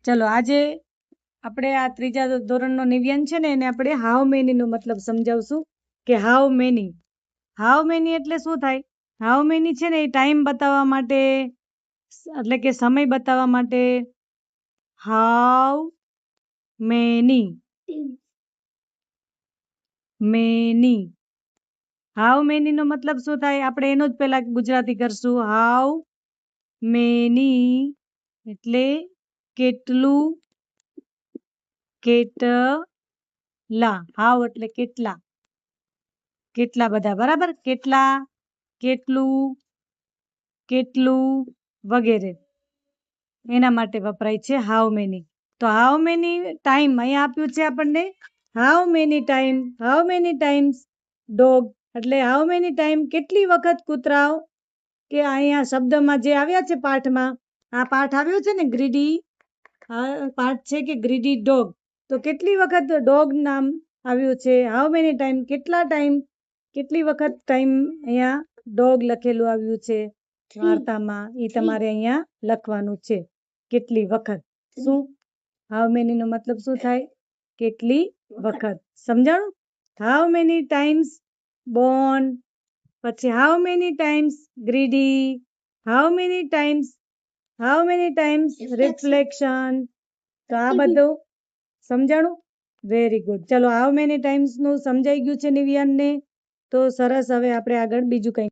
ચલો આજે આપણે આ ત્રીજા ધોરણનો નિવ્યાન છે ને એને આપણે હાઉ મેની નો મતલબ સમજાવશું કે હાઉ મેની એટલે શું થાય. હાઉ મેની છે ને એ ટાઈમ બતાવવા માટે એટલે કે સમય બતાવવા માટે હાઉ મેની હાઉ મેની નો મતલબ શું થાય આપણે એનો જ પહેલા ગુજરાતી કરશું. હાઉ મેની એટલે કેટલું કેટલા હાવ એટલે કેટલા કેટલા બધા બરાબર કેટલા કેટલું કેટલું વગેરે એના માટે વપરાય છે હાઉ મેની. તો હાઉ મેની ટાઈમ અહીંયા આપ્યું છે આપણને હાઉ મેની ટાઈમ્સ ડોગ એટલે હાઉ મેની ટાઈમ કેટલી વખત કૂતરાઓ કે અહીંયા શબ્દમાં જે આવ્યા છે પાઠમાં આ પાઠ આવ્યો છે ને ગ્રીડી પાઠ છે કે ગ્રીડી ડોગ તો કેટલી વખત ડોગ નામ આવ્યું છે હાઉ મેની ટાઈમ કેટલી વખત ટાઈમ અહીંયા ડોગ લખેલું આવ્યું છે વાર્તામાં એ તમારે અહીંયા લખવાનું છે કેટલી વખત. શું હાઉ મેની નો મતલબ શું થાય કેટલી વખત સમજાણું. હાઉ મેની ટાઈમ્સ બોર્ન પછી how many times greedy how many times reflection. તો આ બધું સમજાણું વેરી ગુડ. ચલો હાઉ મેની ટાઈમ્સ નું સમજાઈ ગયું છે નિવ્યાન ને તો સરસ. હવે આપણે આગળ બીજું કંઈ